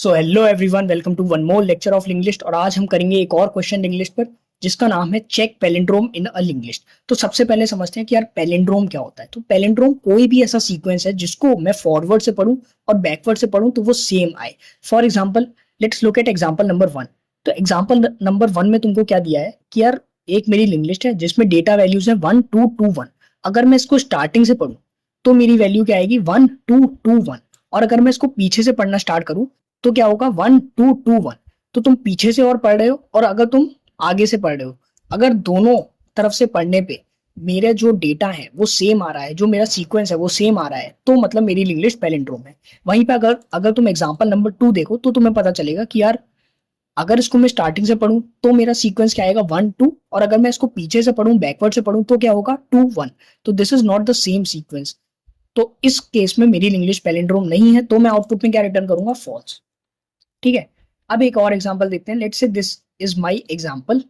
So hello everyone, welcome to one more lecture of linked list. और आज हम करेंगे एक और क्वेश्चन लिंग्विस्ट पर, जिसका नाम है check palindrome in a linked list. तो सबसे पहले समझते हैं कि यार पैलिंड्रोम क्या होता है। तो पैलिंड्रोम कोई भी ऐसा सीक्वेंस है जिसको मैं फॉरवर्ड से पढूं और बैकवर्ड से पढूं तो वो सेम आए। For example, let's look at example number 1। तो एग्जाम्पल नंबर 1 में तुमको क्या दिया है कि यार एक मेरी लिंग्विस्ट है जिसमें डेटा वैल्यूज है 1 2 2 1। अगर मैं इसको स्टार्टिंग से पढूं तो मेरी वैल्यू क्या आएगी 1 2 2 1। और अगर मैं इसको पीछे से पढ़ना स्टार्ट करूं तो क्या होगा 1 2 2 1। तो तुम पीछे से और पढ़ रहे हो और अगर तुम आगे से पढ़ रहे हो, अगर दोनों तरफ से पढ़ने पे मेरा जो डेटा है वो सेम आ रहा है, जो मेरा सीक्वेंस है वो सेम आ रहा है, तो मतलब मेरी लिंग्विस्ट पैलिंड्रोम है। वहीं पे अगर अगर तुम एग्जांपल नंबर 2 देखो तो तुम्हें पता चलेगा कि यार अगर इसको मैं स्टार्टिंग से पढ़ूं तो मेरा सीक्वेंस क्या आएगा 1 2, और अगर मैं इसको पीछे से पढ़ूं बैकवर्ड से पढ़ूं तो क्या होगा 2 1। तो this is not the same sequence. तो इस केस में मेरी लिंग्विस्ट पैलिंड्रोम नहीं है, तो मैं आउटपुट में क्या रिटर्न करूंगा, फॉल्स। ठीक है। अब एक और एग्जांपल देखते हैं। Let's say this is my example.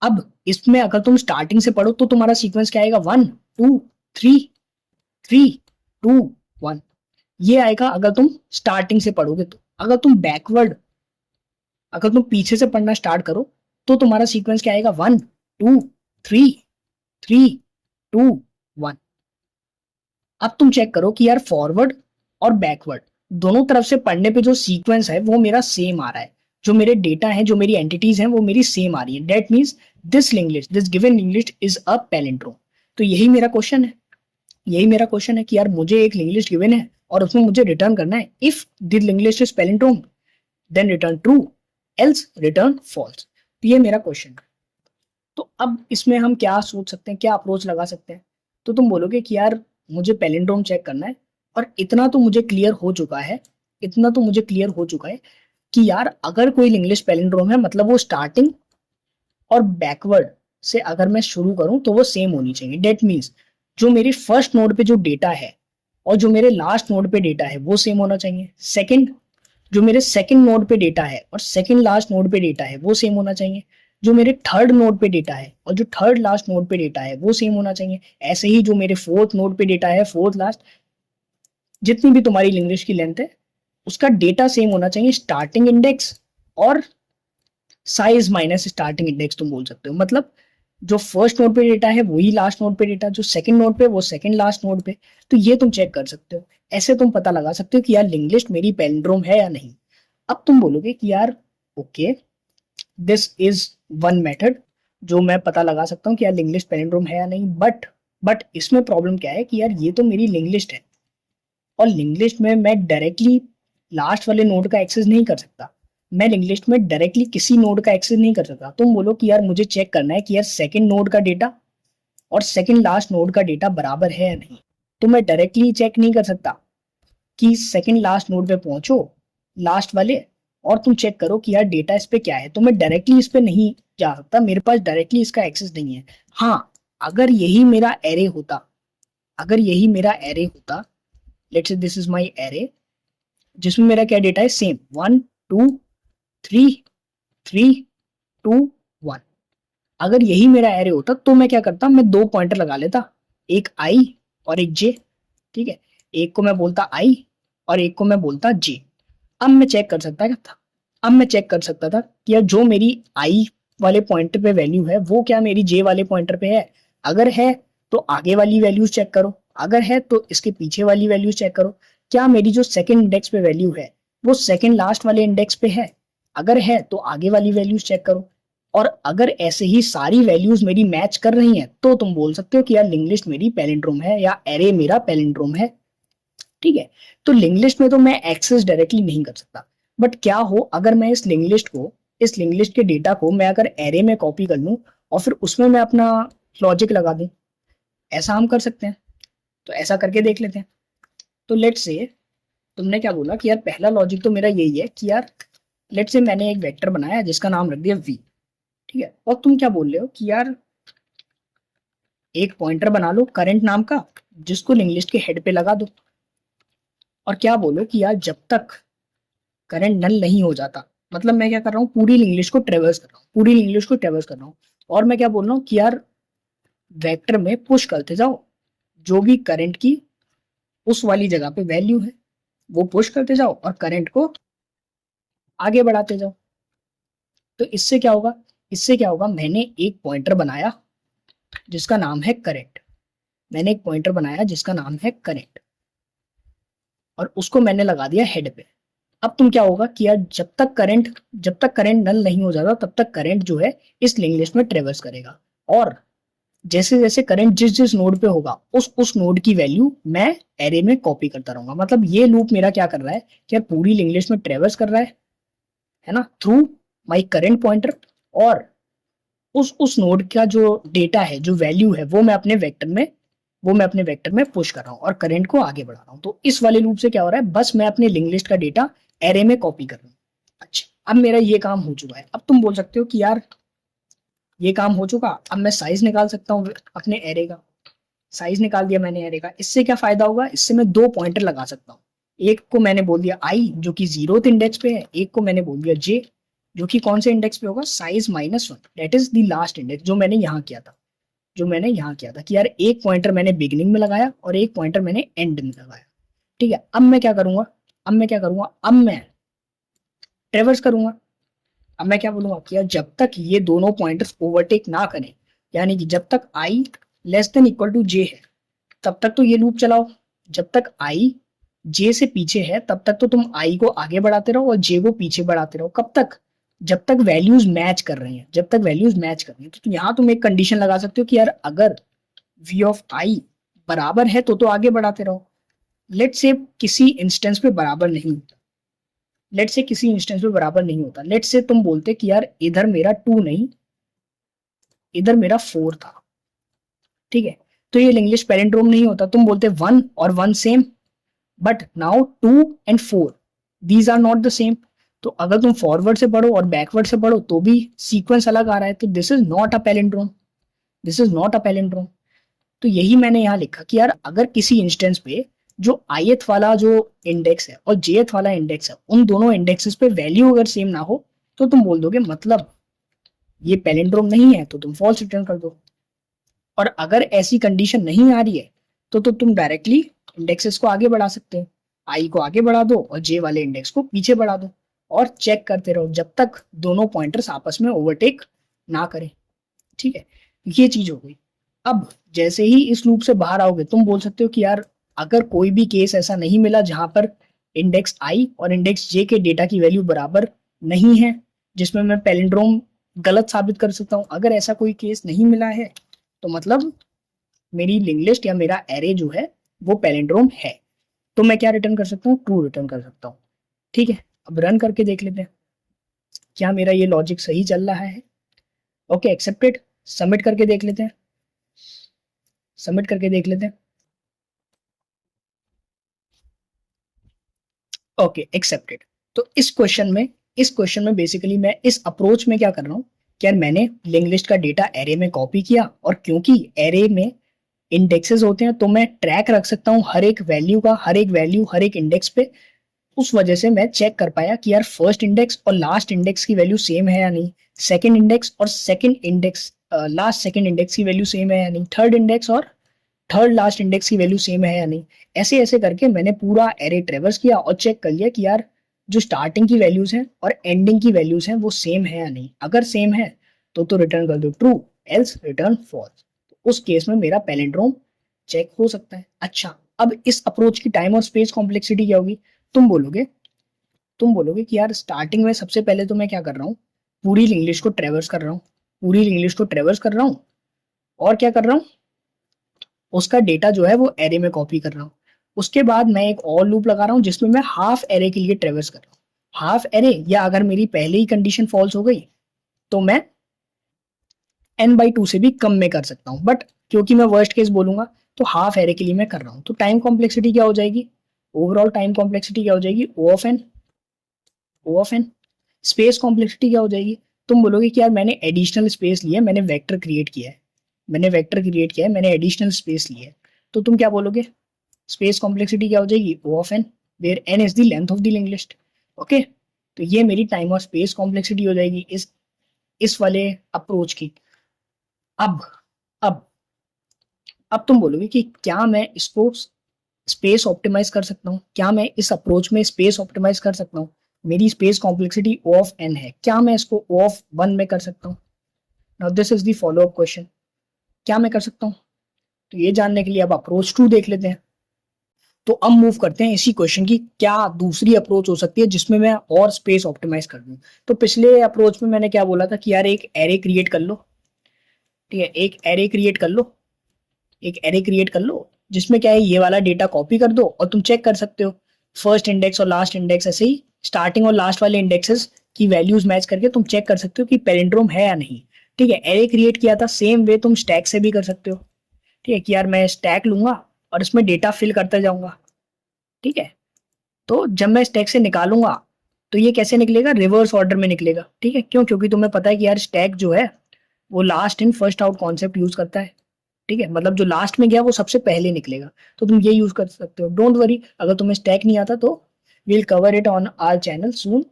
अब इसमें अगर तुम स्टार्टिंग से पढ़ो तो तुम्हारा सीक्वेंस क्या आएगा 1 2 3 3 2 1। ये आएगा अगर तुम स्टार्टिंग से पढ़ोगे। तो अगर तुम पीछे से पढ़ना स्टार्ट करो तो तुम्हारा सीक्वेंस क्या आएगा 1 2 3 3 2 1। अब तुम चेक करो कि यार फॉरवर्ड और बैकवर्ड दोनों तरफ से पढ़ने पे जो सीक्वेंस है वो मेरा सेम आ रहा है। जो मेरे डेटा है, जो मेरी एंटिटीज हैं वो मेरी सेम आ रही है। That means this given linguist is a palindrome. तो यही मेरा क्वेश्चन है कि यार मुझे एक लिंग्विस्ट गिवन है और उसमें मुझे रिटर्न करना है if the linked list is palindrome then return true, else return false. तो ये मेरा क्वेश्चन है। तो अब इसमें हम क्या सोच सकते हैं, क्या अप्रोच लगा सकते हैं। तो तुम बोलोगे कि यार मुझे पैलिंड्रोम चेक करना है और इतना तो मुझे क्लियर हो चुका है कि यार अगर कोई इंग्लिश पैलिंड्रोम है मतलब वो स्टार्टिंग और बैकवर्ड से अगर मैं शुरू करूं तो वो सेम होनी चाहिए। डेट मीन्स जो मेरे फर्स्ट नोड पे जो डेटा है और जो मेरे लास्ट नोड पे डेटा है वो सेम होना चाहिए। सेकंड, जो मेरे सेकंड नोड पे डेटा है और सेकंड लास्ट नोड पे डेटा है वो सेम होना चाहिए। जो मेरे थर्ड नोड पे डेटा है और जो थर्ड लास्ट नोड पे डेटा है वो सेम होना चाहिए। ऐसे ही जो मेरे फोर्थ नोड पे डेटा है, फोर्थ लास्ट, जितनी भी तुम्हारी लिंग्विस्ट की लेंथ है उसका डेटा सेम होना चाहिए। स्टार्टिंग इंडेक्स और साइज माइनस स्टार्टिंग इंडेक्स तुम बोल सकते हो। मतलब जो फर्स्ट नोड पे डेटा है वही लास्ट नोड पे डेटा, जो सेकंड नोड पे वो सेकंड लास्ट नोड पे। तो ये तुम चेक कर सकते हो। ऐसे तुम पता लगा सकते हो कि यार लिंग्विस्ट मेरी पैलिंड्रोम है या नहीं। अब तुम बोलोगे कि यार okay, this is one method जो मैं पता लगा सकता हूँ कि यार लिंग्विस्ट पैलिंड्रोम है या नहीं। बट इसमें प्रॉब्लम क्या है कि यार ये तो मेरी लिंग्विस्ट है और लिंग्विस्ट में मैं डायरेक्टली लास्ट वाले नोड का एक्सेस नहीं कर सकता। मैं लिंग्विस्ट में डायरेक्टली किसी नोड का एक्सेस नहीं कर सकता। तुम बोलो कि यार मुझे चेक करना है कि यार सेकंड नोड का डेटा और सेकंड लास्ट नोड का डेटा बराबर है या नहीं। तो मैं डायरेक्टली चेक नहीं कर सकता कि सेकंड लास्ट नोड पे पहुंचो लास्ट वाले और तुम चेक करो कि यार डेटा इस पे क्या है। तो मैं डायरेक्टली इस पे नहीं जा सकता, मेरे पास डायरेक्टली इसका एक्सेस नहीं है। हाँ, अगर यही मेरा एरे होता, अगर यही मेरा एरे होता, let's say this is my array जिसमें मेरा क्या डेटा है, सेम 1 2 3 3 2 1। अगर यही मेरा एरे होता तो मैं क्या करता, मैं दो पॉइंटर लगा लेता, एक आई और एक जे। ठीक है, एक को मैं बोलता आई और एक को मैं बोलता जे। अब मैं चेक कर सकता था, अब मैं चेक कर सकता था कि यार जो मेरी आई वाले पॉइंटर पे वैल्यू है वो क्या मेरी जे वाले पॉइंटर पे है। अगर है तो आगे वाली वैल्यूज चेक करो, अगर है तो इसके पीछे वाली वैल्यूज चेक करो। क्या मेरी जो सेकंड इंडेक्स पे वैल्यू है वो सेकंड लास्ट वाले इंडेक्स पे है। अगर है तो आगे वाली वैल्यूज चेक करो। और अगर ऐसे ही सारी वैल्यूज मेरी मैच कर रही हैं तो तुम बोल सकते हो कि यार लिंग्विस्ट मेरी पैलिंड्रोम है या एरे मेरा पैलिंड्रोम है। ठीक है। तो लिंक लिस्ट में तो मैं एक्सेस डायरेक्टली नहीं कर सकता। बट क्या हो अगर मैं इस लिंक लिस्ट के डेटा को मैं अगर एरे में कॉपी कर लूं और फिर उसमें मैं अपना लॉजिक लगा दूं। ऐसा हम कर सकते हैं। तो ऐसा करके देख लेते हैं। तो लेट्स से तुमने क्या बोला कि यार पहला लॉजिक तो मेरा यही है कि यार लेट्स से मैंने एक वेक्टर बनाया जिसका नाम रख दिया वी। ठीक है, और तुम क्या बोल रहे हो कि यार एक पॉइंटर बना लो करंट नाम का जिसको लिंक लिस्ट के हेड पे लगा दो। और क्या बोलो कि यार जब तक करंट नल नहीं हो जाता, मतलब मैं क्या कर रहा हूँ, पूरी इंग्लिश को ट्रेवर्स कर रहा हूँ, पूरी इंग्लिश को ट्रेवर्स कर रहा हूँ। और मैं क्या बोल रहा हूँ कि यार वेक्टर में पुश करते जाओ, जो भी करंट की उस वाली जगह पे वैल्यू है वो पुश करते जाओ और करंट को आगे बढ़ाते जाओ। तो इससे क्या होगा, इससे क्या होगा, मैंने एक पॉइंटर बनाया जिसका नाम है करेंट, मैंने एक पॉइंटर बनाया जिसका नाम है करेंट, और उसको मैंने लगा दिया हेड पे। अब तुम क्या होगा कि यार जब तक करंट नल नहीं हो जाता तब तक करंट जो है इस लिंक लिस्ट में ट्रेवर्स करेगा, और जैसे जैसे करंट जिस जिस नोड पे होगा उस नोड की वैल्यू मैं एरे में कॉपी करता रहूंगा। मतलब ये लूप मेरा क्या कर रहा है कि यार पूरी लिंक लिस्ट में ट्रेवर्स कर रहा है ना, थ्रू माई करेंट पॉइंटर, और उस नोड का जो डेटा है, जो वैल्यू है, वो मैं अपने वेक्टर में पुश कर रहा हूँ और करंट को आगे बढ़ा रहा हूँ। तो इस वाले लूप से क्या हो रहा है, बस मैं अपने लिंक लिस्ट का डेटा एरे में कॉपी कर रहा हूँ। अच्छा, अब मेरा ये काम हो चुका है। अब तुम बोल सकते हो कि यार ये काम हो चुका, अब मैं साइज निकाल सकता हूँ अपने एरे का। साइज निकाल दिया मैंने एरे का, इससे क्या फायदा होगा, इससे मैं दो पॉइंटर लगा सकता हूँ। एक को मैंने बोल दिया आई जो कि 0th इंडेक्स पे है, एक को मैंने बोल दिया जे जो कि कौन से इंडेक्स पे होगा, size -1, that is the last index, जो मैंने यहाँ किया था कि यार एक पॉइंटर मैंने बिगिनिंग में लगाया और एक पॉइंटर मैंने एंड में लगाया। ठीक है, अब मैं क्या करूंगा, अब मैं ट्रेवर्स करूंगा। अब मैं क्या बोलूंगा कि यार जब तक ये दोनों पॉइंटर्स ओवरटेक ना करें, यानी कि जब तक आई लेस देन इक्वल टू जे है तब तक तो ये लूप चलाओ। जब तक आई जे से पीछे है तब तक तो तुम आई को आगे बढ़ाते रहो और जे को पीछे बढ़ाते रहो। कब तक, जब तक वैल्यूज मैच कर रही हैं, तो यहाँ तुम एक कंडीशन लगा सकते हो कि यार अगर वी ऑफ आई बराबर है तो आगे बढ़ाते रहो। लेट से किसी इंस्टेंस पे बराबर नहीं होता, लेट से तुम बोलते कि यार इधर मेरा 2 नहीं, इधर मेरा 4 था। ठीक है, तो ये इंग्लिश पैलिंड्रोम नहीं होता, तुम बोलते 1 और 1 same, but now 2 and 4 these are not the same. तो अगर तुम फॉरवर्ड से पढ़ो और बैकवर्ड से पढ़ो तो भी सीक्वेंस अलग आ रहा है, तो this is not a palindrome, तो यही मैंने यहाँ लिखा कि यार अगर किसी इंस्टेंस पे जो ith वाला जो इंडेक्स है और jth वाला इंडेक्स है, उन दोनों इंडेक्सेस पे वैल्यू अगर सेम ना हो तो तुम बोल दोगे मतलब ये पैलिंड्रोम नहीं है, तो तुम फॉल्स रिटर्न कर दो। और अगर ऐसी कंडीशन नहीं आ रही है तो तुम डायरेक्टली इंडेक्सेस को आगे बढ़ा सकते हो, आई को आगे बढ़ा दो और जे वाले इंडेक्स को पीछे बढ़ा दो, और चेक करते रहो जब तक दोनों पॉइंटर्स आपस में ओवरटेक ना करें। ठीक है, ये चीज हो गई। अब जैसे ही इस लूप से बाहर आओगे तुम बोल सकते हो कि यार अगर कोई भी केस ऐसा नहीं मिला जहां पर इंडेक्स आई और इंडेक्स जे के डेटा की वैल्यू बराबर नहीं है, जिसमें मैं पैलिंड्रोम गलत साबित कर सकता हूं, अगर ऐसा कोई केस नहीं मिला है तो मतलब मेरी लिंक लिस्ट या मेरा एरे जो है वो पैलिंड्रोम है, तो मैं क्या रिटर्न कर सकता हूँ, ट्रू रिटर्न कर सकता हूँ। ठीक है, अब रन करके देख लेते हैं क्या मेरा ये लॉजिक सही चल रहा है। Okay, accepted. सबमिट करके देख लेते हैं, ओके, एक्सेप्टेड। तो इस क्वेश्चन में बेसिकली मैं इस अप्रोच में क्या कर रहा हूँ कि यार मैंने लिंक लिस्ट का डेटा एरे में कॉपी किया, और क्योंकि एरे में इंडेक्सेस होते हैं तो मैं ट्रैक रख सकता हूँ हर एक वैल्यू का, हर एक इंडेक्स पे। उस वजह से मैं चेक कर पाया कि यार फर्स्ट इंडेक्स और लास्ट इंडेक्स की वैल्यू सेम है या नहीं, सेकंड इंडेक्स और लास्ट सेकंड इंडेक्स की वैल्यू सेम है या नहीं, थर्ड इंडेक्स और थर्ड लास्ट इंडेक्स की वैल्यू सेम है या नहीं। ऐसे ऐसे करके मैंने पूरा एरे ट्रेवर्स किया और चेक कर लिया कि यार जो स्टार्टिंग की वैल्यूज हैं और एंडिंग की वैल्यूज हैं वो सेम है या नहीं। अगर सेम है तो रिटर्न कर दो ट्रू, एल्स रिटर्न फॉल्स। उस केस में मेरा पैलिंड्रोम चेक हो सकता है। अच्छा, अब इस अप्रोच की टाइम और स्पेस कॉम्प्लेक्सिटी क्या होगी, तुम बोलोगे कि यार स्टार्टिंग में सबसे पहले तो मैं क्या कर रहा हूँ, पूरी इंग्लिश को ट्रेवर्स कर रहा हूँ, और क्या कर रहा हूँ, उसका डेटा जो है वो एरे में कॉपी कर रहा हूँ। उसके बाद मैं एक और लूप लगा रहा हूँ जिसमें मैं हाफ एरे के लिए ट्रेवर्स कर रहा हूँ। हाफ एरे, या अगर मेरी पहले ही कंडीशन फॉल्स हो गई तो मैं n/2 से भी कम में कर सकता हूँ, बट क्योंकि मैं वर्स्ट केस बोलूंगा तो हाफ एरे के लिए मैं कर रहा हूँ। तो टाइम कॉम्प्लेक्सिटी क्या हो जाएगी, ओवरऑल टाइम कॉम्प्लेक्सिटी क्या हो जाएगी, O of n। Space complexity क्या हो जाएगी, तुम बोलोगे कि यार मैंने एडिशनल स्पेस लिया है, मैंने वेक्टर क्रिएट किया है, मैंने एडिशनल स्पेस ली है, तो तुम क्या बोलोगे, स्पेस कॉम्प्लेक्सिटी क्या हो जाएगी, O of n, where n is the length of the link list. Okay, तो ये मेरी टाइम और स्पेस कॉम्प्लेक्सिटी हो जाएगी इस वाले अप्रोच की। अब अब अब तुम बोलोगे कि क्या मैं इसको स्पेस ऑप्टिमाइज कर सकता हूँ, क्या मैं इस अप्रोच में स्पेस ऑप्टिमाइज कर सकता हूँ। मेरी space complexity O of n है, क्या मैं इसको O ऑफ 1 में कर सकता हूँ? Now this is the follow up question, क्या मैं कर सकता हूँ? तो ये जानने के लिए अब अप्रोच 2 देख लेते हैं। तो अब मूव करते हैं इसी क्वेश्चन की, क्या दूसरी अप्रोच हो सकती है जिसमें मैं और स्पेस ऑप्टिमाइज कर दूं। तो पिछले अप्रोच में मैंने क्या बोला था कि यार एक एरे क्रिएट कर लो, ठीक है, एक एरे क्रिएट कर लो, एक एरे क्रिएट कर लो जिसमें क्या है, ये वाला डेटा कॉपी कर दो और तुम चेक कर सकते हो फर्स्ट इंडेक्स और लास्ट इंडेक्स, ऐसे ही स्टार्टिंग और लास्ट वाले इंडेक्सेस की वैल्यूज मैच करके तुम चेक कर सकते हो कि पैलिंड्रोम है या नहीं। ठीक है, एरे क्रिएट किया था, सेम वे तुम स्टैक से भी कर सकते हो। ठीक है कि यार मैं स्टैक लूंगा और इसमें डेटा फिल करता जाऊंगा। ठीक है, तो जब मैं स्टैक से निकालूंगा तो ये कैसे निकलेगा, रिवर्स ऑर्डर में निकलेगा। ठीक है, क्यों? क्योंकि तुम्हें पता है कि यार स्टैक जो है वो last in first out concept use करता है। ठीक है, मतलब जो लास्ट में गया वो सबसे पहले निकलेगा, तो तुम ये यूज कर सकते हो। डोंट वरी, अगर तुम्हें स्टैक नहीं आता तो we'll cover it on our channel soon.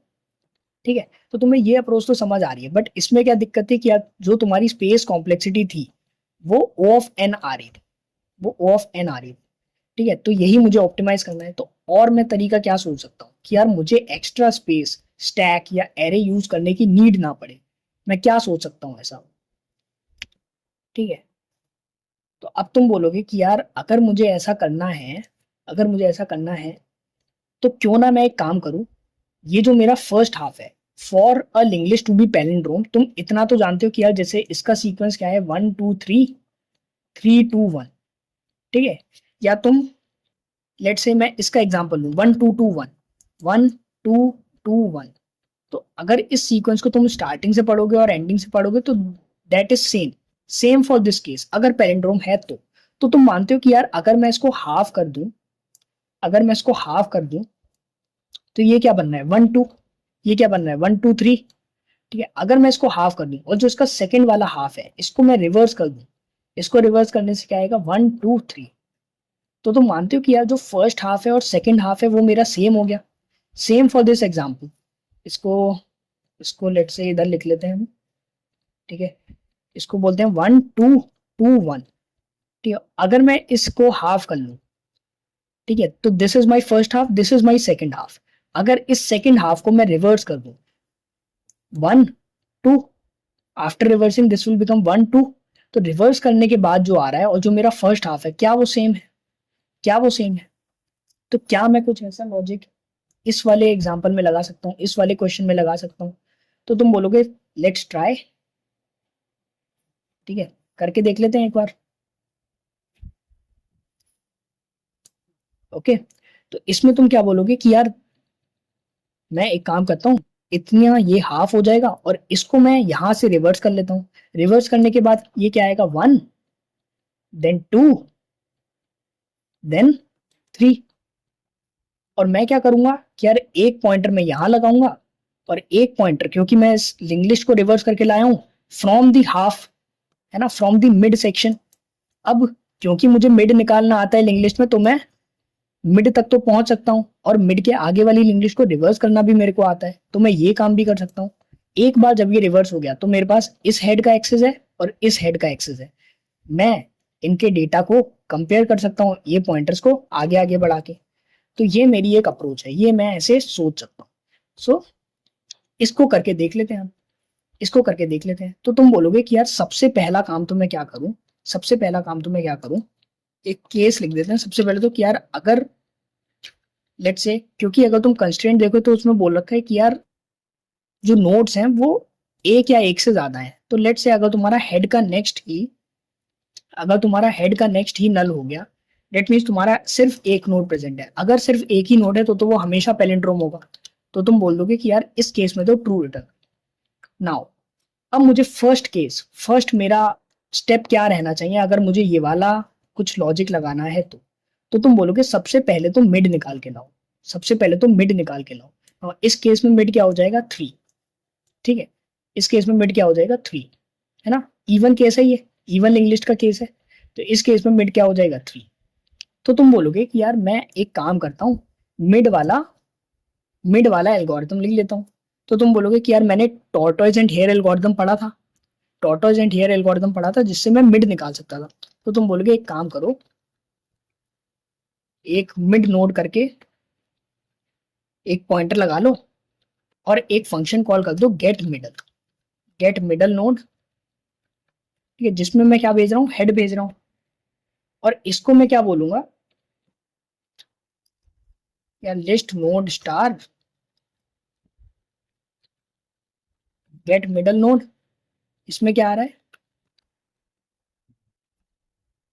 ठीक है, तो तुम्हें ये अप्रोच तो समझ आ रही है, बट इसमें क्या दिक्कत थी कि यार जो तुम्हारी स्पेस कॉम्प्लेक्सिटी थी वो O ऑफ n आ रही थी, वो O ऑफ n आ रही थी। ठीक है, तो यही मुझे ऑप्टिमाइज करना है। तो और मैं तरीका क्या सोच सकता हूँ कि यार मुझे एक्स्ट्रा स्पेस स्टैक या एरे यूज करने की नीड ना पड़े, मैं क्या सोच सकता हूँ ऐसा। ठीक है, तो अब तुम बोलोगे कि यार अगर मुझे ऐसा करना है, अगर मुझे ऐसा करना है तो क्यों ना मैं एक काम करूं, ये जो मेरा फर्स्ट हाफ है फॉर अ लिंग्विश टू बी पैलिंड्रोम, तुम इतना तो जानते हो कि यार जैसे इसका सीक्वेंस क्या है, 1 2 3 3 2 1। ठीक है, या तुम लेट से मैं इसका एग्जांपल लूं 1 2 2 1, 1 2 2 1। तो अगर इस सीक्वेंस को तुम स्टार्टिंग से पढ़ोगे और एंडिंग से पढ़ोगे तो that is same, same for this case. अगर पैलिंड्रोम है तो तुम मानते हो कि यार अगर मैं इसको हाफ कर दूं, अगर मैं इसको हाफ कर दूं तो ये क्या बनना है 1 2, ये क्या बनना है 1 2 3। ठीक है, अगर मैं इसको हाफ कर दूं और जो इसका सेकंड वाला हाफ है इसको मैं रिवर्स कर दूं, इसको रिवर्स करने से क्या आएगा 1 2 3। तो तुम मानते हो कि यार जो फर्स्ट हाफ है और सेकंड हाफ है वो मेरा सेम हो गया। सेम फॉर दिस एग्जाम्पल, इसको इसको लेट से इधर लिख लेते हैं हम। ठीक है, इसको बोलते हैं 1 2 2 1। ठीक है, अगर मैं इसको हाफ कर लूं, ठीक है, तो this is my first half, this is my second half. अगर इस सेकेंड हाफ को मैं रिवर्स कर दूं 1 2, after reversing this will become 1 2। तो रिवर्स करने के बाद जो आ रहा है और जो मेरा फर्स्ट हाफ है क्या वो सेम है, क्या वो सेम है? तो क्या मैं कुछ ऐसा लॉजिक इस वाले एग्जाम्पल में लगा सकता हूँ, इस वाले क्वेश्चन में लगा सकता हूँ? तो तुम बोलोगे लेट्स ट्राई। ठीक है, करके देख लेते हैं एक बार। ओके, तो इसमें तुम क्या बोलोगे कि यार मैं एक काम करता हूँ, इतना ये हाफ हो जाएगा और इसको मैं यहां से रिवर्स कर लेता हूँ। रिवर्स करने के बाद ये क्या आएगा 1 then 2 then 3। और मैं क्या करूंगा कि यार एक पॉइंटर मैं यहां लगाऊंगा और एक पॉइंटर, क्योंकि मैं इस इंग्लिश को रिवर्स करके लाया हूं फ्रॉम द हाफ, है ना, फ्रॉम द मिड सेक्शन। अब क्योंकि मुझे मिड निकालना आता है इंग्लिश में तो मैं मिड तक तो पहुंच सकता हूँ और मिड के आगे वाली इंग्लिश को रिवर्स करना भी मेरे को आता है, तो मैं ये काम भी कर सकता हूँ। एक बार जब ये रिवर्स हो गया तो मेरे पास इस हेड का एक्सेस है और इस हेड का एक्सेस है, मैं इनके डेटा को कंपेयर कर सकता हूँ ये पॉइंटर्स को आगे आगे बढ़ा के। तो ये मेरी एक अप्रोच है, ये मैं ऐसे सोच सकता हूँ। सो इसको करके देख लेते हैं हम, इसको करके देख लेते हैं। तो तुम बोलोगे कि यार सबसे पहला काम तो मैं क्या करूं, सबसे पहला काम तो मैं क्या करूं, एक केस लिख देते हैं सबसे पहले तो कि यार अगर लेट से, क्योंकि अगर तुम कंस्ट्रेंट देखो तो उसमें बोल रखा है कि यार जो नोड्स हैं वो एक या एक से ज्यादा है। तो लेट से अगर तुम्हारा हेड का नेक्स्ट ही, अगर तुम्हारा हेड का नेक्स्ट ही नल हो गया, डेट मीन्स तुम्हारा सिर्फ एक नोड प्रेजेंट है। अगर सिर्फ एक ही नोड है तो वो हमेशा पैलिंड्रोम होगा। तो तुम बोल दोगे कि यार इस केस में तो ट्रू रिटर्न। नाउ अब मुझे फर्स्ट केस, फर्स्ट मेरा स्टेप क्या रहना चाहिए अगर मुझे ये वाला कुछ लॉजिक लगाना है तो तुम बोलोगे सबसे पहले तो मिड निकाल के लाओ, सबसे पहले तो मिड निकाल के लाओ। और इस केस में मिड क्या हो जाएगा 3। ठीक है, इस केस में मिड क्या हो जाएगा 3, है ना, इवन केस है ये, इवन इंग्लिश का केस है। तो इस केस में मिड क्या हो जाएगा 3। तो तुम बोलोगे कि यार मैं एक काम करता हूँ, मिड वाला, मिड वाला एल्गोरिथम लिख लेता हूँ। तो तुम बोलोगे कि यार मैंने टॉर्टोइज एंड हेयर एल्गोरिथम पढ़ा था, टॉर्टोइज एंड हेयर एल्गोरिथम पढ़ा था जिससे मैं मिड निकाल सकता था। तो तुम बोलोगे एक काम करो, एक मिड नोड करके एक पॉइंटर लगा लो और एक फंक्शन कॉल कर दो गेट मिडल नोड, ठीक है, जिसमें मैं क्या भेज रहा हूँ, हेड भेज रहा हूँ। और इसको मैं क्या बोलूंगा, या list node star get middle node, इसमें क्या आ रहा है,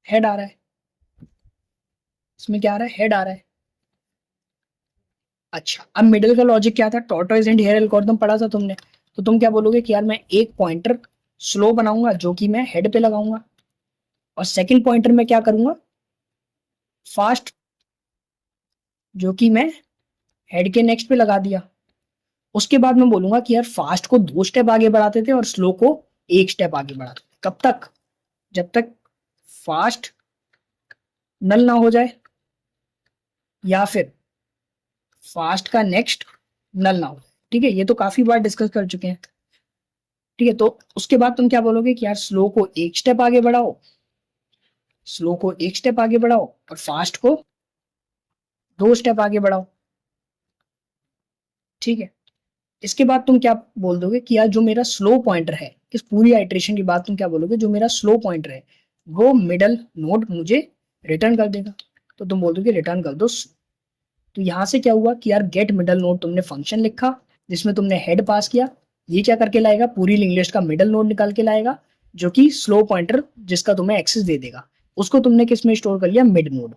हेड आ रहा है, इसमें क्या आ रहा है, हेड आ रहा है। अच्छा, अब मिडिल का लॉजिक क्या था, टॉर्टोइज एंड हेयर एल्गोरिथम पढ़ा था तुमने, तो तुम क्या बोलोगे कि यार मैं एक पॉइंटर स्लो बनाऊंगा जो कि मैं हेड पे लगाऊंगा, और सेकंड पॉइंटर में क्या करूंगा, फास्ट, जो कि मैं हेड के नेक्स्ट पे लगा दिया। उसके बाद मैं बोलूंगा कि यार फास्ट को 2 स्टेप आगे बढ़ाते थे और स्लो को 1 स्टेप आगे बढ़ाते थे। कब तक, जब तक फास्ट नल ना हो जाए, या फिर फास्ट का नेक्स्ट नल ना हो जाए। ठीक है, ये तो काफी बार डिस्कस कर चुके हैं। ठीक है, तो उसके बाद तुम क्या बोलोगे कि यार स्लो को 1 स्टेप आगे बढ़ाओ, स्लो को 1 स्टेप आगे बढ़ाओ और फास्ट को 2 स्टेप आगे बढ़ाओ। ठीक है, इसके बाद तुम क्या बोल दोगे कि यार जो मेरा स्लो पॉइंटर है, इस पूरी आइट्रेशन के बाद तुम क्या बोलोगे, जो मेरा स्लो पॉइंटर है वो मिडल नोड मुझे रिटर्न कर देगा, तो तुम बोल दोगे रिटर्न कर दो। तो यहां से क्या हुआ कि यार गेट मिडल नोड तुमने फंक्शन लिखा जिसमें तुमने हेड पास किया, ये क्या करके लाएगा, पूरी लिंक लिस्ट का मिडल नोड निकाल के लाएगा, जो कि स्लो पॉइंटर जिसका तुम्हें एक्सेस दे देगा, उसको तुमने किस में स्टोर कर लिया, मिड नोड।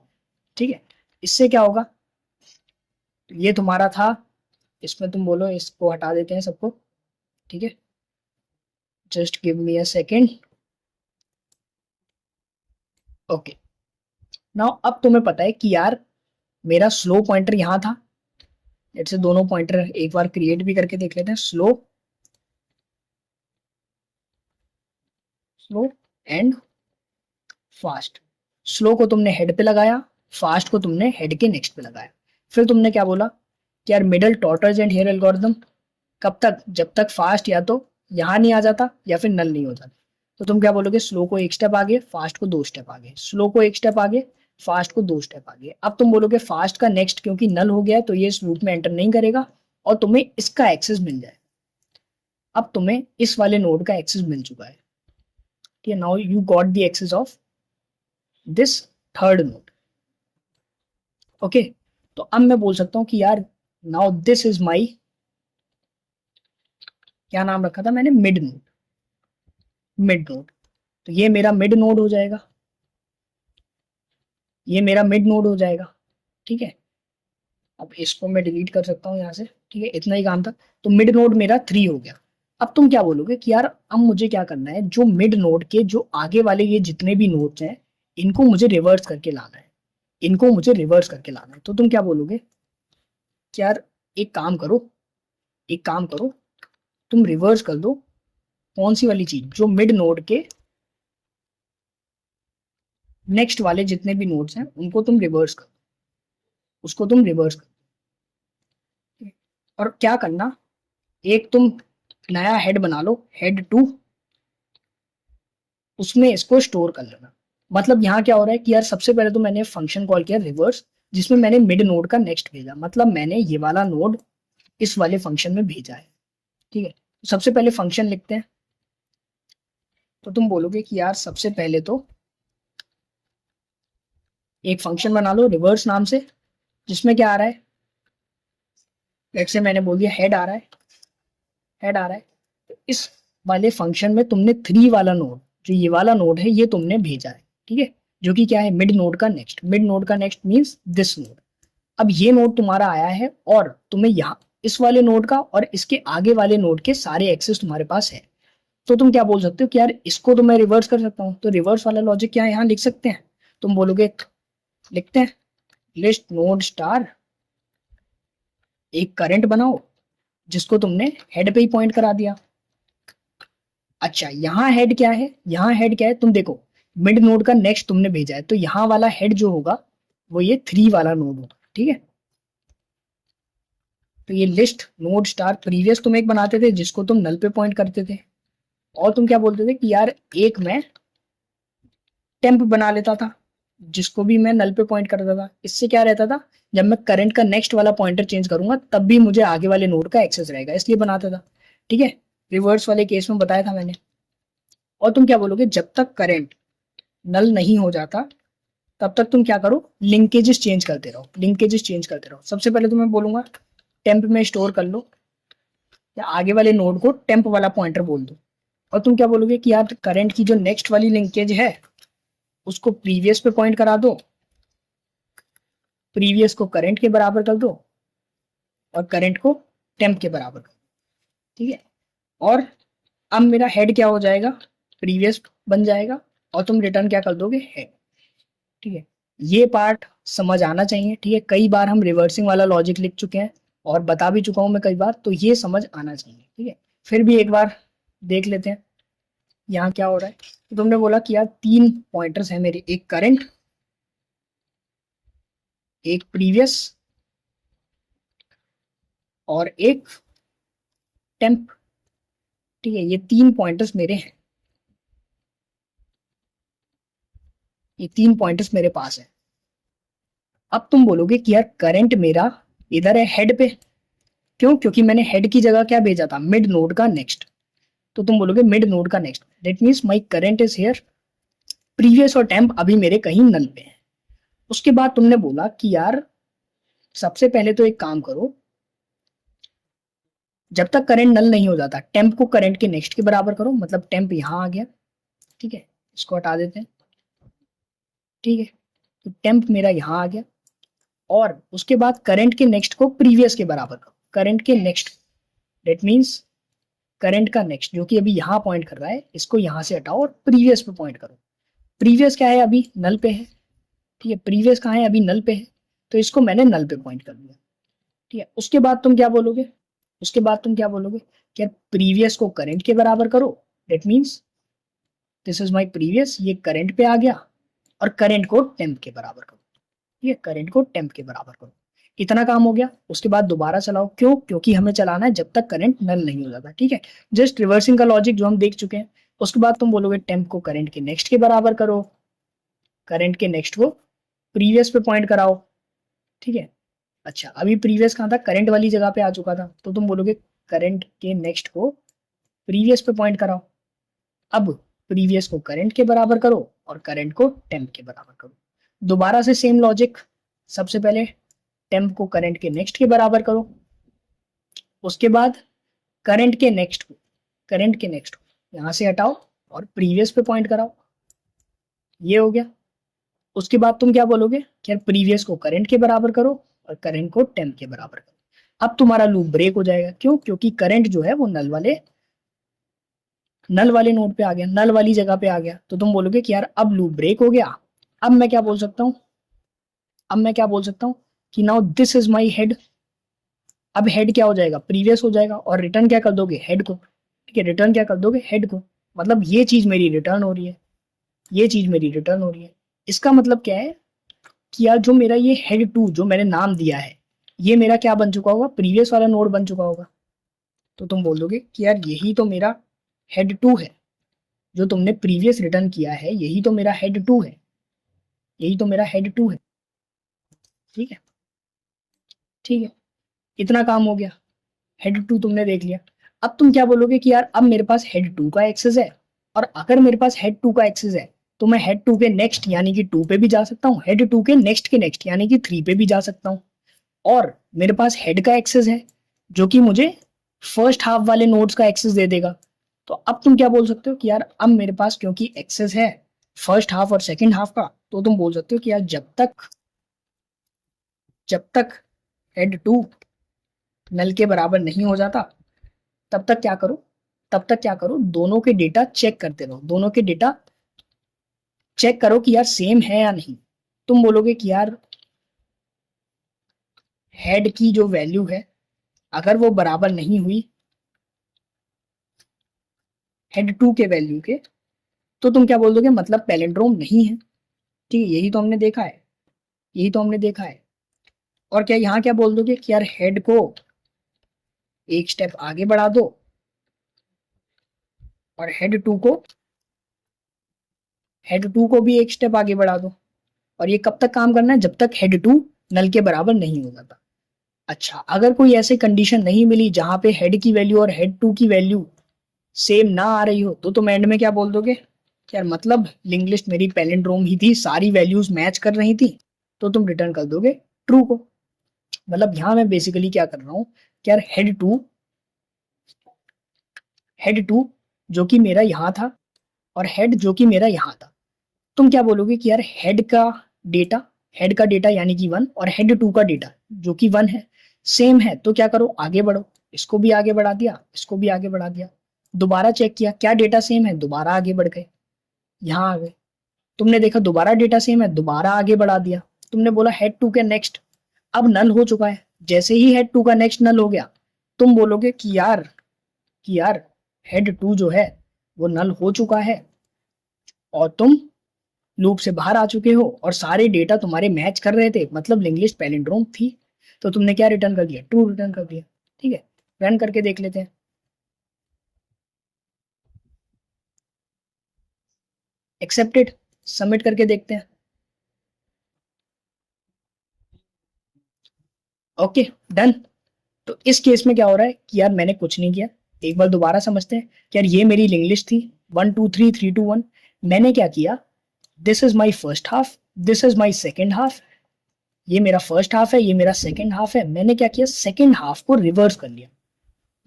ठीक है, इससे क्या होगा, तो ये तुम्हारा था, इसमें तुम बोलो इसको हटा देते हैं सबको। ठीक है, just give me a second. Okay, now अब तुम्हें पता है कि यार मेरा स्लो पॉइंटर यहाँ था, जैसे दोनों पॉइंटर एक बार क्रिएट भी करके देख लेते हैं, slow slow and fast. Slow को तुमने हेड पे लगाया, फास्ट को तुमने हेड के नेक्स्ट पे लगाया। फिर तुमने क्या बोला कि यार middle tortoise and hare algorithm, कब तक, जब तक फास्ट या तो यहाँ नहीं आ जाता या फिर नल नहीं हो जाता। तो तुम क्या बोलोगे, स्लो को 1 स्टेप आगे, फास्ट को 2 स्टेप आगे, स्लो को 1 स्टेप आगे, फास्ट को 2 स्टेप आगे। अब तुम बोलोगे फास्ट का नेक्स्ट क्योंकि नल हो गया है तो ये इस लूप में एंटर नहीं करेगा और तुम्हें इसका एक्सेस मिल जाए। अब तुम्हें इस वाले नोड का एक्सेस मिल चुका है, ठीक है, now you got the access of this third node. Okay, तो अब मैं बोल सकता हूँ कि यार नाउ दिस इज माई, क्या नाम रखा था मैंने, मिड नोड। तो ये मेरा मिड नोड हो जाएगा, ये मेरा मिड नोड हो जाएगा। ठीक है, अब इसको मैं डिलीट कर सकता हूँ यहाँ से। ठीक है, इतना ही काम था। तो मिड नोड मेरा 3 हो गया। अब तुम क्या बोलोगे कि यार अब मुझे क्या करना है, जो मिड नोड के जो आगे वाले ये जितने भी नोड्स हैं इनको मुझे रिवर्स करके लाना है, इनको मुझे रिवर्स करके लाना है। तो तुम क्या बोलोगे कि यार एक काम करो, एक काम करो, तुम रिवर्स कर दो कौन सी वाली चीज, जो मिड नोड के नेक्स्ट वाले जितने भी नोड्स हैं उनको तुम रिवर्स कर, उसको तुम रिवर्स कर। और क्या करना, एक तुम नया हेड बना लो, हेड 2, उसमें इसको स्टोर कर लेना। मतलब यहाँ क्या हो रहा है कि यार सबसे पहले तो मैंने फंक्शन कॉल किया रिवर्स, जिसमें मैंने मिड नोड का नेक्स्ट भेजा, मतलब मैंने ये वाला नोड इस वाले फंक्शन में भेजा है। ठीक है, सबसे पहले फंक्शन लिखते हैं। तो तुम बोलोगे कि यार सबसे पहले तो एक फंक्शन बना लो रिवर्स नाम से, जिसमें क्या आ रहा है, जैसे मैंने बोल दिया हेड आ रहा है, हेड आ रहा है। तो इस वाले फंक्शन में तुमने 3 वाला नोड, जो ये वाला नोड है ये तुमने भेजा है। ठीक है, जो कि क्या है, मिड नोड का नेक्स्ट, मिड नोड का नेक्स्ट मींस दिस नोड। अब ये नोड तुम्हारा आया है और तुम्हें यहाँ इस वाले नोड का और इसके आगे वाले नोड के सारे एक्सेस तुम्हारे पास है। तो तुम क्या बोल सकते हो कि यार इसको तो मैं रिवर्स कर सकता हूँ, तो रिवर्स वाला लॉजिक क्या है यहाँ लिख सकते हैं। तुम बोलोगे, लिखते हैं, लिस्ट नोड स्टार, एक करंट बनाओ जिसको तुमने हेड पे ही पॉइंट करा दिया। अच्छा, यहाँ हेड क्या है, यहाँ हेड क्या है, तुम देखो मिड नोड का नेक्स्ट तुमने भेजा है, तो यहाँ वाला हेड जो होगा वो ये 3 वाला नोड होगा। ठीक है, तो ये लिस्ट नोड स्टार प्रीवियस तुम एक बनाते थे जिसको तुम नल पे पॉइंट करते थे, और तुम क्या बोलते थे कि यार एक मैं टेम्प बना लेता था जिसको भी मैं नल पे पॉइंट करता था। इससे क्या रहता था, जब मैं करंट का नेक्स्ट वाला पॉइंटर चेंज करूंगा तब भी मुझे आगे वाले नोड का एक्सेस रहेगा, इसलिए बनाता था। ठीक है, रिवर्स वाले केस में बताया था मैंने। और तुम क्या बोलोगे, जब तक करंट नल नहीं हो जाता तब तक तुम क्या करो, लिंकेजेस चेंज करते रहो, लिंकेजेस चेंज करते रहो। सबसे पहले तो मैं बोलूंगा टेम्प में स्टोर कर लो, या आगे वाले नोड को टेम्प वाला पॉइंटर बोल दो। और तुम क्या बोलोगे कि यार करंट की जो नेक्स्ट वाली लिंकेज है उसको प्रीवियस पे पॉइंट करा दो, प्रीवियस को करंट के बराबर कर दो, और करंट को टेम्प के बराबर कर दो। ठीक है, और अब मेरा हेड क्या हो जाएगा, प्रीवियस बन जाएगा, और तुम रिटर्न क्या कर दोगे, हेड। ठीक है, ये पार्ट समझ आना चाहिए। ठीक है, कई बार हम रिवर्सिंग वाला लॉजिक लिख चुके हैं और बता भी चुका हूं मैं कई बार, तो ये समझ आना चाहिए। ठीक है, फिर भी एक बार देख लेते हैं यहाँ क्या हो रहा है। तो तुमने बोला कि यार 3 पॉइंटर्स है मेरे, एक करंट, एक प्रीवियस, और एक टेम्प। ठीक है, ये 3 पॉइंटर्स मेरे हैं, ये 3 पॉइंटर्स मेरे पास है। अब तुम बोलोगे कि यार करंट मेरा इधर है हेड पे, क्यों, क्योंकि मैंने हेड की जगह क्या भेजा था, मिड नोड का नेक्स्ट। तो तुम बोलोगे मिड नोड का next, that means my current is here, previous और टेम्प अभी मेरे कहीं नल पे है। उसके बाद तुमने बोला कि यार सबसे पहले तो एक काम करो, जब तक करंट नल नहीं हो जाता टेम्प को करंट के नेक्स्ट के बराबर करो, मतलब टेम्प यहां आ गया। ठीक है, इसको हटा देते हैं। ठीक है, तो टेम्प मेरा यहां आ गया, और उसके बाद करंट के नेक्स्ट को प्रीवियस के बराबर करो, करंट के नेक्स्ट, दैट मीन्स करंट का नेक्स्ट जो कि अभी यहां पॉइंट कर रहा है, इसको यहां से हटाओ और प्रीवियस पे पॉइंट करो। प्रीवियस क्या है, अभी नल पे है। ठीक है, प्रीवियस कहाँ है, अभी नल पे है, तो इसको मैंने नल पे पॉइंट कर दिया। ठीक है, उसके बाद तुम क्या बोलोगे, उसके बाद तुम क्या बोलोगे कि प्रीवियस को करंट के बराबर करो, that means this is my previous, ये करंट पे आ गया, और करंट को टेम्प के बराबर करो। ठीक है, करंट को टेम्प के बराबर करो। इतना काम हो गया, उसके बाद दोबारा चलाओ, क्यों, क्योंकि हमें चलाना है जब तक करंट नल नहीं हो जाता। ठीक है, जस्ट रिवर्सिंग का लॉजिक जो हम देख चुके हैं। उसके बाद तुम बोलोगे टेम्प को करंट के नेक्स्ट के बराबर करो, करंट के नेक्स्ट को प्रीवियस पे पॉइंट कराओ। ठीक है, अच्छा अभी प्रीवियस कहाँ था, करंट वाली जगह पे आ चुका था, तो तुम बोलोगे करंट के नेक्स्ट को प्रीवियस पे पॉइंट कराओ। अब प्रीवियस को करंट के बराबर करो और करंट को टेम्प के बराबर करो। दोबारा से सेम लॉजिक, सबसे पहले टेम्प को करंट के नेक्स्ट के बराबर करो, उसके बाद करंट के नेक्स्ट को, करंट के नेक्स्ट को यहां से हटाओ और प्रीवियस पे पॉइंट कराओ। ये हो गया। उसके बाद तुम क्या बोलोगे कि यार प्रीवियस को करंट के बराबर करो और करंट को टेम्प के बराबर करो। अब तुम्हारा लूप ब्रेक हो जाएगा, क्यों, क्योंकि करंट जो है वो नल वाले नोड पे आ गया, नल वाली जगह पे आ गया। तो तुम बोलोगे कि यार अब लूप ब्रेक हो गया। अब मैं क्या बोल सकता हूँ, अब मैं क्या बोल सकता हूँ कि now this is my head. अब हेड क्या हो जाएगा, प्रीवियस हो जाएगा, और रिटर्न क्या कर दोगे, हेड को। ठीक है, रिटर्न क्या कर दोगे, हेड को। मतलब ये चीज मेरी रिटर्न हो रही है, ये चीज मेरी रिटर्न हो रही है। इसका मतलब क्या है कि यार जो मेरा ये हेड टू जो मैंने नाम दिया है, ये मेरा क्या बन चुका होगा, प्रीवियस वाला नोड बन चुका होगा। तो तुम बोलोगे कि यार यही तो मेरा हेड टू है, जो तुमने प्रीवियस रिटर्न किया है यही तो मेरा हेड टू है, यही तो मेरा हेड टू है। ठीक है, ठीक है, इतना काम हो गया, हेड टू तुमने देख लिया। अब तुम क्या बोलोगे कि यार अब मेरे पास हेड टू का एक्सेस है, और अगर मेरे पास हेड टू का एक्सेस है तो मैं हेड टू के नेक्स्ट यानी कि टू पे भी जा सकता हूँ, हेड टू के नेक्स्ट यानी कि थ्री पे भी जा सकता हूँ, और मेरे पास हेड का एक्सेस है जो कि मुझे फर्स्ट हाफ वाले नोड्स का एक्सेस दे देगा। तो अब तुम क्या बोल सकते हो कि यार अब मेरे पास क्योंकि एक्सेस है फर्स्ट हाफ और सेकंड हाफ का, तो तुम बोल सकते हो कि यार जब तक हेड टू नल के बराबर नहीं हो जाता तब तक क्या करो, तब तक क्या करो, दोनों के डेटा चेक करते रहो, दोनों के डेटा चेक करो कि यार सेम है या नहीं। तुम बोलोगे कि यार हेड की जो वैल्यू है अगर वो बराबर नहीं हुई हेड टू के वैल्यू के, तो तुम क्या बोल दोगे, मतलब पैलिंड्रोम नहीं है। ठीक है, यही तो हमने देखा है, यही तो हमने देखा है। और क्या यहाँ क्या बोल दोगे कि यार हेड को एक स्टेप आगे बढ़ा दो और हेड टू को भी एक स्टेप आगे बढ़ा दो। और ये कब तक काम करना है, जब तक हेड टू नल के बराबर नहीं हो जाता। अच्छा, अगर कोई ऐसी कंडीशन नहीं मिली जहां पे हेड की वैल्यू और हेड टू की वैल्यू सेम ना आ रही हो, तो तुम एंड में क्या बोल दोगे, यार मतलब लिंक लिस्ट मेरी पैलिंड्रोम ही थी, सारी वैल्यूज मैच कर रही थी, तो तुम रिटर्न कर दोगे ट्रू को। मतलब यहां मैं बेसिकली क्या कर रहा हूं कि यार हेड टू जो कि मेरा यहां था और हेड जो कि मेरा यहां था, तुम क्या बोलोगे कि यार हेड का डेटा यानी कि 1 और हेड टू का डेटा जो कि 1 है सेम है, तो क्या करो, आगे बढ़ो, इसको भी आगे बढ़ा दिया, इसको भी आगे बढ़ा दिया, दोबारा चेक किया क्या डेटा सेम है, दोबारा आगे बढ़ गए, यहाँ आ गए, तुमने देखा दोबारा डेटा सेम है, दोबारा आगे बढ़ा दिया, तुमने बोला हेड टू के नेक्स्ट, अब नल हो चुका है, जैसे ही हेड टू का नेक्स्ट नल हो गया, तुम बोलोगे कि यार हेड टू जो है वो नल हो चुका है और तुम लूप से बाहर आ चुके हो और सारे डेटा तुम्हारे मैच कर रहे थे, मतलब लिंग्लिश पैलिंड्रोम थी, तो तुमने क्या रिटर्न कर दिया, ट्रू रिटर्न कर दिया। ठीक है, रन करके देख लेते हैं। एक्सेप्टेड, सबमिट करके देखते हैं। Okay, done. तो इस केस में क्या हो रहा है कि यार मैंने कुछ नहीं किया, एक बार दोबारा समझते हैं कि यार ये मेरी लिंग्लिश थी 1 2 3 3 2 1। मैंने क्या किया, this is my first half, this is my second half, ये मेरा फर्स्ट हाफ है, ये मेरा सेकेंड हाफ है, मैंने क्या किया, सेकेंड हाफ को रिवर्स कर लिया।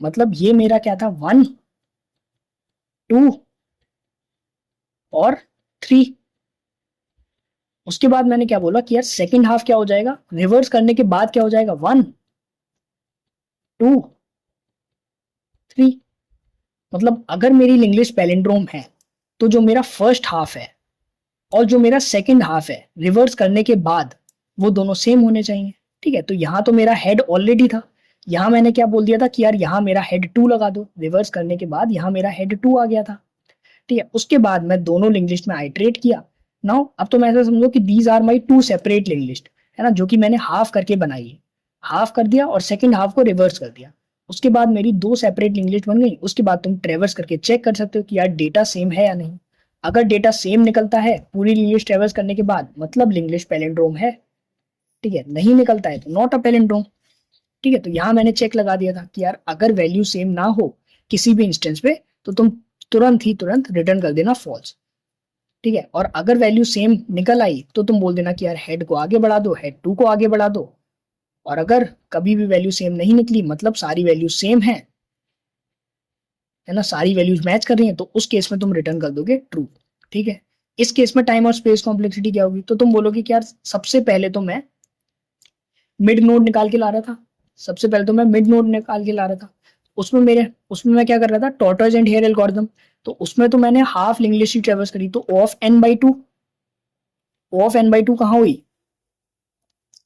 मतलब ये मेरा क्या था, 1 2 और 3। उसके बाद मैंने क्या बोला कि यार सेकेंड हाफ क्या हो जाएगा, रिवर्स करने के बाद क्या हो जाएगा, 1 2 3। मतलब अगर मेरी इंग्लिश पैलिंड्रोम है तो जो मेरा फर्स्ट हाफ है और जो मेरा सेकेंड हाफ है रिवर्स करने के बाद वो दोनों सेम होने चाहिए। ठीक है, तो यहाँ तो मेरा हेड ऑलरेडी था, यहाँ मैंने क्या बोल दिया था कि यार यहाँ मेरा हेड टू लगा दो, रिवर्स करने के बाद यहाँ मेरा हेड टू आ गया था। ठीक है, उसके बाद मैं दोनों लिंक लिस्ट में आइट्रेट किया। नाउ अब तो मैं ऐसा समझो कि these are my two separate link list, है ना, जो कि मैंने हाफ करके बनाई है, हाफ कर दिया और सेकंड हाफ को रिवर्स कर दिया। उसके बाद मेरी दो सेपरेट लिंक लिस्ट बन गई। उसके बाद तुम ट्रेवर्स करके चेक कर सकते हो कि यार डेटा सेम है या नहीं। अगर डेटा सेम निकलता है पूरी लिंक लिस्ट ट्रेवर्स करने के बाद, मतलब लिंक लिस्ट पैलिंड्रोम है। ठीक है, नहीं निकलता है तो नॉट अ पैलिंड्रोम। ठीक है, तो यहाँ मैंने चेक लगा दिया था कि यार अगर वैल्यू सेम ना हो किसी भी इंस्टेंस पे तो तुम तुरंत रिटर्न कर देना फॉल्स। ठीक है, और अगर वैल्यू सेम निकल आई तो तुम बोल देना कि यार हेड को आगे बढ़ा दो, हेड टू को आगे बढ़ा दो। और अगर कभी भी वैल्यू सेम नहीं निकली, मतलब सारी वैल्यू सेम है ना, सारी वैल्यूज मैच कर रही हैं, तो उस केस में तुम रिटर्न कर दोगे ट्रू। ठीक है, इस केस में टाइम और स्पेस कॉम्प्लेक्सिटी क्या होगी, तो तुम बोलोगे कि यार सबसे पहले तो मैं मिड नोड निकाल के ला रहा था, सबसे पहले तो मैं मिड नोड निकाल के ला रहा था। उसमें मैं क्या कर रहा था, टॉर्टोइज एंड हेयर एल्गोरिथम। तो उसमें तो मैंने हाफ लिंक लिस्ट ट्रेवर्स करी, तो O ऑफ n/2 कहाँ हुई,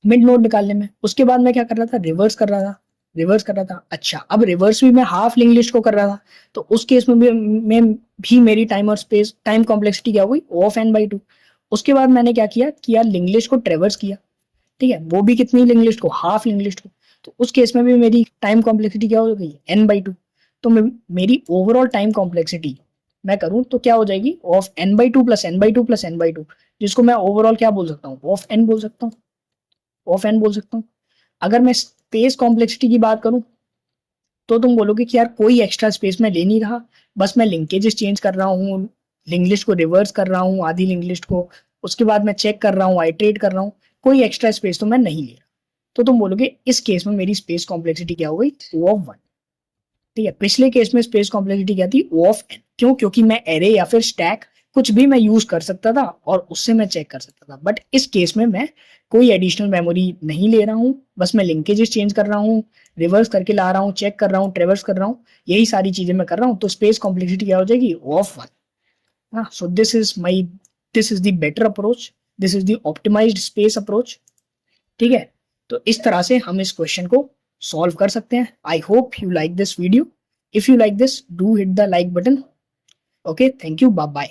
मिड नोड निकालने में। उसके बाद मैं क्या कर रहा था, रिवर्स कर रहा था। अच्छा, अब रिवर्स भी मैं हाफ लिंक लिस्ट को कर रहा था, तो उस केस में भी मेरी टाइम और स्पेस टाइम कॉम्प्लेक्सिटी क्या हुई, O ऑफ n/2। उसके बाद मैंने क्या किया कि यार लिंक लिस्ट को ट्रेवर्स किया। ठीक है, वो भी कितनी लिंक लिस्ट को, हाफ लिंक लिस्ट को। तो उस केस में भी मेरी टाइम कॉम्प्लेक्सिटी क्या हो गई, n/2। तो मेरी ओवरऑल टाइम कॉम्प्लेक्सिटी मैं करूं तो क्या हो जाएगी, of n/2 plus n/2 plus n/2, जिसको मैं ओवरऑल क्या बोल सकता हूँ, ऑफ n बोल सकता हूँ, ऑफ n बोल सकता हूँ। अगर मैं स्पेस कॉम्प्लेक्सिटी की बात करूं तो तुम बोलोगे कि यार कोई एक्स्ट्रा स्पेस में ले नहीं रहा, बस मैं लिंकेजेस चेंज कर रहा हूँ, लिंक लिस्ट को रिवर्स कर रहा हूँ आधी लिंक लिस्ट को, उसके बाद मैं चेक कर रहा हूँ, आइट्रेट कर रहा हूँ, कोई एक्स्ट्रा स्पेस तो मैं नहीं ले रहा। तो तुम बोलोगे इस केस में मेरी स्पेस कॉम्प्लेक्सिटी क्या हो गई, O ऑफ 1। ठीक है, पिछले केस में स्पेस कॉम्प्लेक्सिटी क्या थी, O ऑफ n। क्यों, क्योंकि मैं एरे या फिर स्टैक कुछ भी मैं यूज कर सकता था और उससे मैं चेक कर सकता था। बट इस केस में मैं कोई एडिशनल मेमोरी नहीं ले रहा हूँ, बस मैं लिंकेजेस चेंज कर रहा हूँ, रिवर्स करके ला रहा हूँ, चेक कर रहा हूँ, ट्रेवर्स कर रहा हूँ, यही सारी चीजें मैं कर रहा हूँ। तो स्पेस कॉम्प्लेक्सिटी क्या हो जाएगी, O ऑफ 1। हाँ, so this is the better approach, this is the optimised space approach. ठीक है, तो इस तरह से हम इस क्वेश्चन को सॉल्व कर सकते हैं। I hope you like this video. If you like this, do hit the like button. Okay, thank you, bye bye.